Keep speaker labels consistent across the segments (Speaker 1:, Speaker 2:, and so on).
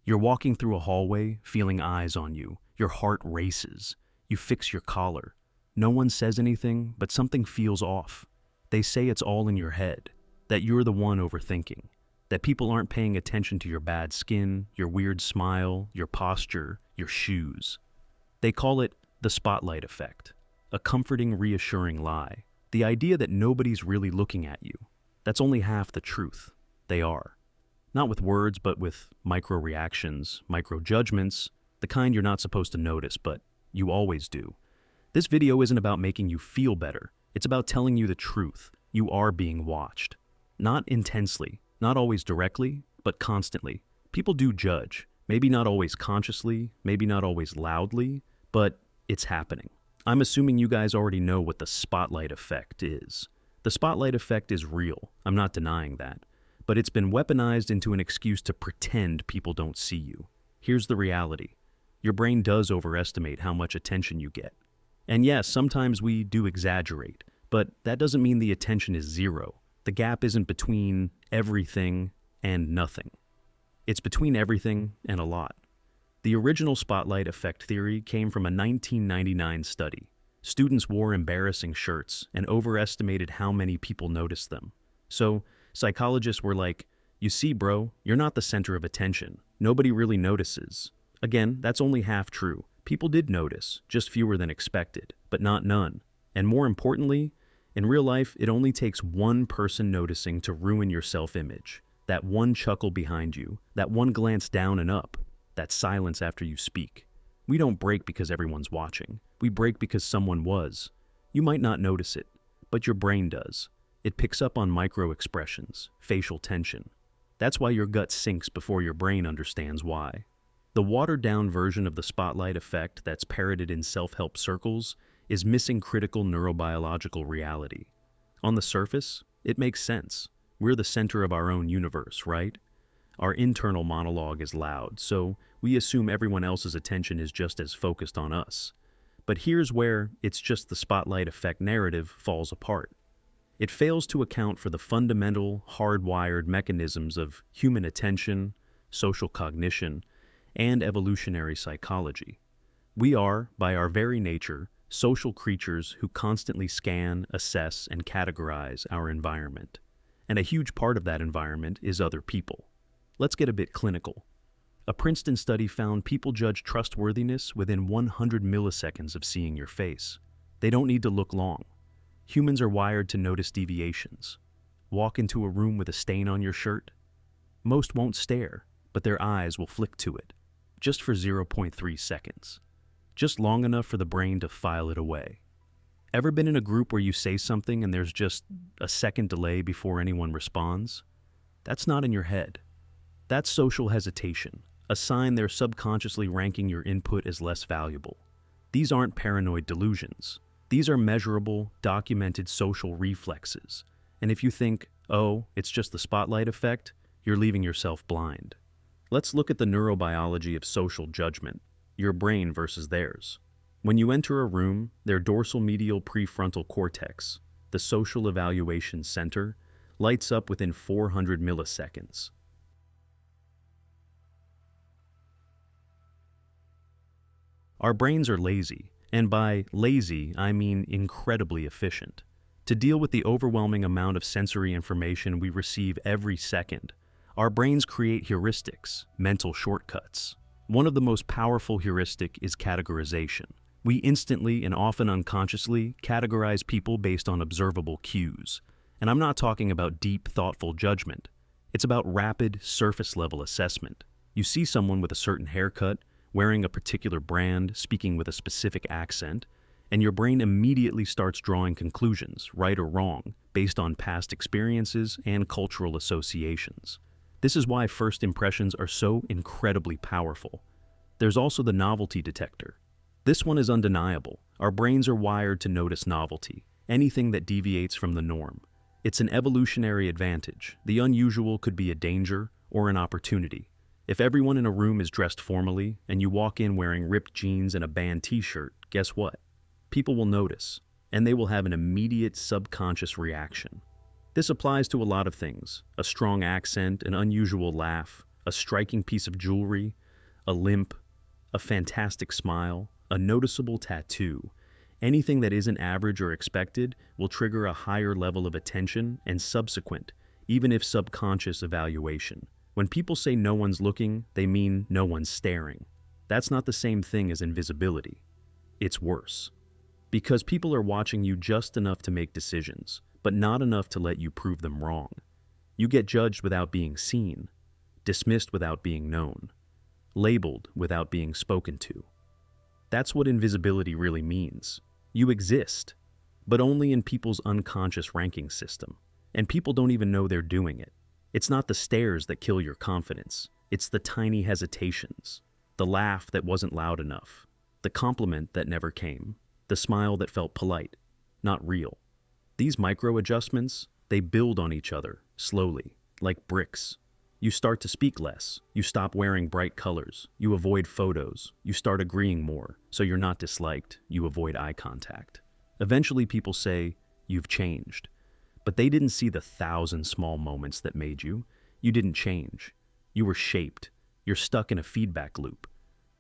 Speaker 1: You're walking through a hallway, feeling eyes on you. Your heart races. You fix your collar. No one says anything, but something feels off. They say it's all in your head, that you're the one overthinking, that people aren't paying attention to your bad skin, your weird smile, your posture, your shoes. They call it the spotlight effect, a comforting, reassuring lie. The idea that nobody's really looking at you. That's only half the truth. They are. Not with words, but with micro-reactions, micro-judgments, the kind you're not supposed to notice, but you always do. This video isn't about making you feel better. It's about telling you the truth. You are being watched. Not intensely, not always directly, but constantly. People do judge. Maybe not always consciously, maybe not always loudly, but it's happening. I'm assuming you guys already know what the spotlight effect is. The spotlight effect is real. I'm not denying that. But it's been weaponized into an excuse to pretend people don't see you. Here's the reality. Your brain does overestimate how much attention you get. And yes, sometimes we do exaggerate, but that doesn't mean the attention is zero. The gap isn't between everything and nothing. It's between everything and a lot. The original spotlight effect theory came from a 1999 study. Students wore embarrassing shirts and overestimated how many people noticed them. So, psychologists were like, you see, bro, you're not the center of attention. Nobody really notices. Again, that's only half true. People did notice, just fewer than expected, but not none. And more importantly, in real life, it only takes one person noticing to ruin your self-image. That one chuckle behind you, that one glance down and up, that silence after you speak. We don't break because everyone's watching. We break because someone was. You might not notice it, but your brain does. It picks up on micro-expressions, facial tension. That's why your gut sinks before your brain understands why. The watered-down version of the spotlight effect that's parroted in self-help circles is missing critical neurobiological reality. On the surface, it makes sense. We're the center of our own universe, right? Our internal monologue is loud, so we assume everyone else's attention is just as focused on us. But here's where it's just the spotlight effect narrative falls apart. It fails to account for the fundamental, hardwired mechanisms of human attention, social cognition, and evolutionary psychology. We are, by our very nature, social creatures who constantly scan, assess, and categorize our environment. And a huge part of that environment is other people. Let's get a bit clinical. A Princeton study found people judge trustworthiness within 100 milliseconds of seeing your face. They don't need to look long. Humans are wired to notice deviations. Walk into a room with a stain on your shirt. Most won't stare, but their eyes will flick to it, just for 0.3 seconds. Just long enough for the brain to file it away. Ever been in a group where you say something and there's just a second delay before anyone responds? That's not in your head. That's social hesitation, a sign they're subconsciously ranking your input as less valuable. These aren't paranoid delusions. These are measurable, documented social reflexes. And if you think, oh, it's just the spotlight effect, you're leaving yourself blind. Let's look at the neurobiology of social judgment, your brain versus theirs. When you enter a room, their dorsal medial prefrontal cortex, the social evaluation center, lights up within 400 milliseconds. Our brains are lazy. And by lazy, I mean incredibly efficient. To deal with the overwhelming amount of sensory information we receive every second, our brains create heuristics, mental shortcuts. One of the most powerful heuristic is categorization. We instantly and often unconsciously categorize people based on observable cues. And I'm not talking about deep, thoughtful judgment. It's about rapid, surface-level assessment. You see someone with a certain haircut, wearing a particular brand, speaking with a specific accent, and your brain immediately starts drawing conclusions, right or wrong, based on past experiences and cultural associations. This is why first impressions are so incredibly powerful. There's also the novelty detector. This one is undeniable. Our brains are wired to notice novelty, anything that deviates from the norm. It's an evolutionary advantage. The unusual could be a danger or an opportunity. If everyone in a room is dressed formally and you walk in wearing ripped jeans and a band t-shirt, guess what? People will notice, and they will have an immediate subconscious reaction. This applies to a lot of things: a strong accent, an unusual laugh, A striking piece of jewelry, a limp, a fantastic smile, a noticeable tattoo. Anything that isn't average or expected will trigger a higher level of attention and subsequent, even if subconscious evaluation. When people say no one's looking, they mean no one's staring. That's not the same thing as invisibility. It's worse. Because people are watching you just enough to make decisions, but not enough to let you prove them wrong. You get judged without being seen, dismissed without being known, labeled without being spoken to. That's what invisibility really means. You exist, but only in people's unconscious ranking system, and people don't even know they're doing it. It's not the stares that kill your confidence. It's the tiny hesitations, the laugh that wasn't loud enough, the compliment that never came, the smile that felt polite, not real. These micro-adjustments, they build on each other, slowly, like bricks. You start to speak less, you stop wearing bright colors, you avoid photos, you start agreeing more, so you're not disliked, you avoid eye contact. Eventually people say, you've changed. But they didn't see the 1,000 small moments that made you. You didn't change. You were shaped. You're stuck in a feedback loop.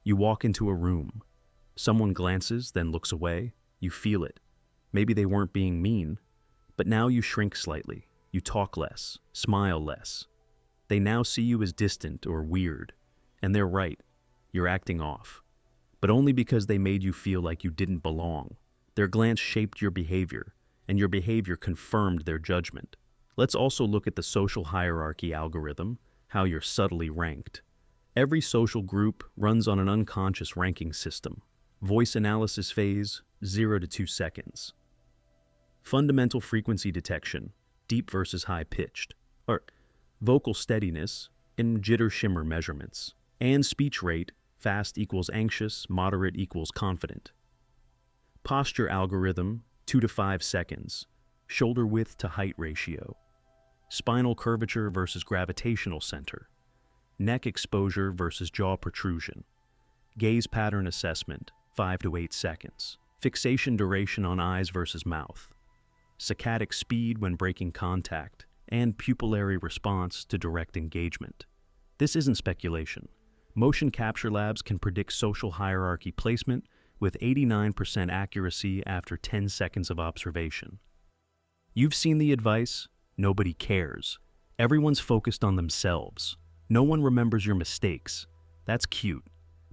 Speaker 1: You walk into a room. Someone glances, then looks away. You feel it. Maybe they weren't being mean, but now you shrink slightly. You talk less, smile less. They now see you as distant or weird, and they're right. You're acting off, but only because they made you feel like you didn't belong. Their glance shaped your behavior, and your behavior confirmed their judgment. Let's also look at the social hierarchy algorithm, how you're subtly ranked. Every social group runs on an unconscious ranking system. Voice analysis phase, 0 to 2 seconds. Fundamental frequency detection, deep versus high-pitched, or vocal steadiness in jitter-shimmer measurements, and speech rate, fast equals anxious, moderate equals confident. Posture algorithm, 2 to 5 seconds, shoulder width to height ratio. Spinal curvature versus gravitational center. Neck exposure versus jaw protrusion. Gaze pattern assessment, 5 to 8 seconds. Fixation duration on eyes versus mouth. Saccadic speed when breaking contact, and pupillary response to direct engagement. This isn't speculation. Motion Capture Labs can predict social hierarchy placement with 89% accuracy after 10 seconds of observation. You've seen the advice, nobody cares. Everyone's focused on themselves. No one remembers your mistakes. That's cute.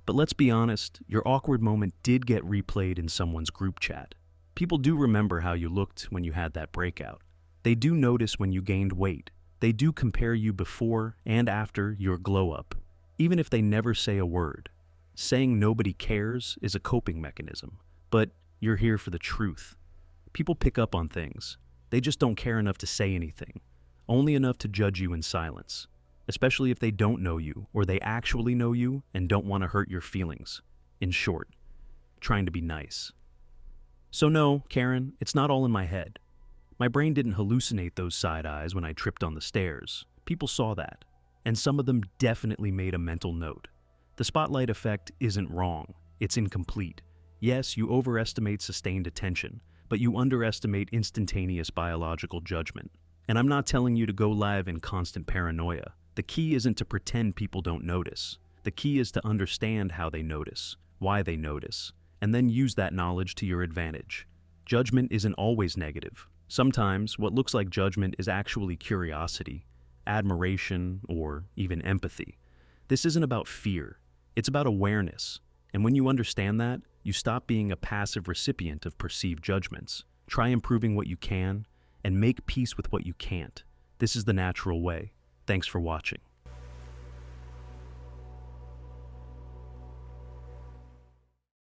Speaker 1: But let's be honest, your awkward moment did get replayed in someone's group chat. People do remember how you looked when you had that breakout. They do notice when you gained weight. They do compare you before and after your glow-up, even if they never say a word. Saying nobody cares is a coping mechanism, but you're here for the truth. People pick up on things. They just don't care enough to say anything, only enough to judge you in silence, especially if they don't know you or they actually know you and don't want to hurt your feelings. In short, trying to be nice. So no, Karen, it's not all in my head. My brain didn't hallucinate those side eyes when I tripped on the stairs. People saw that, and some of them definitely made a mental note. The spotlight effect isn't wrong, it's incomplete. Yes, you overestimate sustained attention, but you underestimate instantaneous biological judgment. And I'm not telling you to go live in constant paranoia. The key isn't to pretend people don't notice. The key is to understand how they notice, why they notice, and then use that knowledge to your advantage. Judgment isn't always negative. Sometimes what looks like judgment is actually curiosity, admiration, or even empathy. This isn't about fear. It's about awareness. And when you understand that, you stop being a passive recipient of perceived judgments. Try improving what you can, and make peace with what you can't. This is the natural way. Thanks for watching.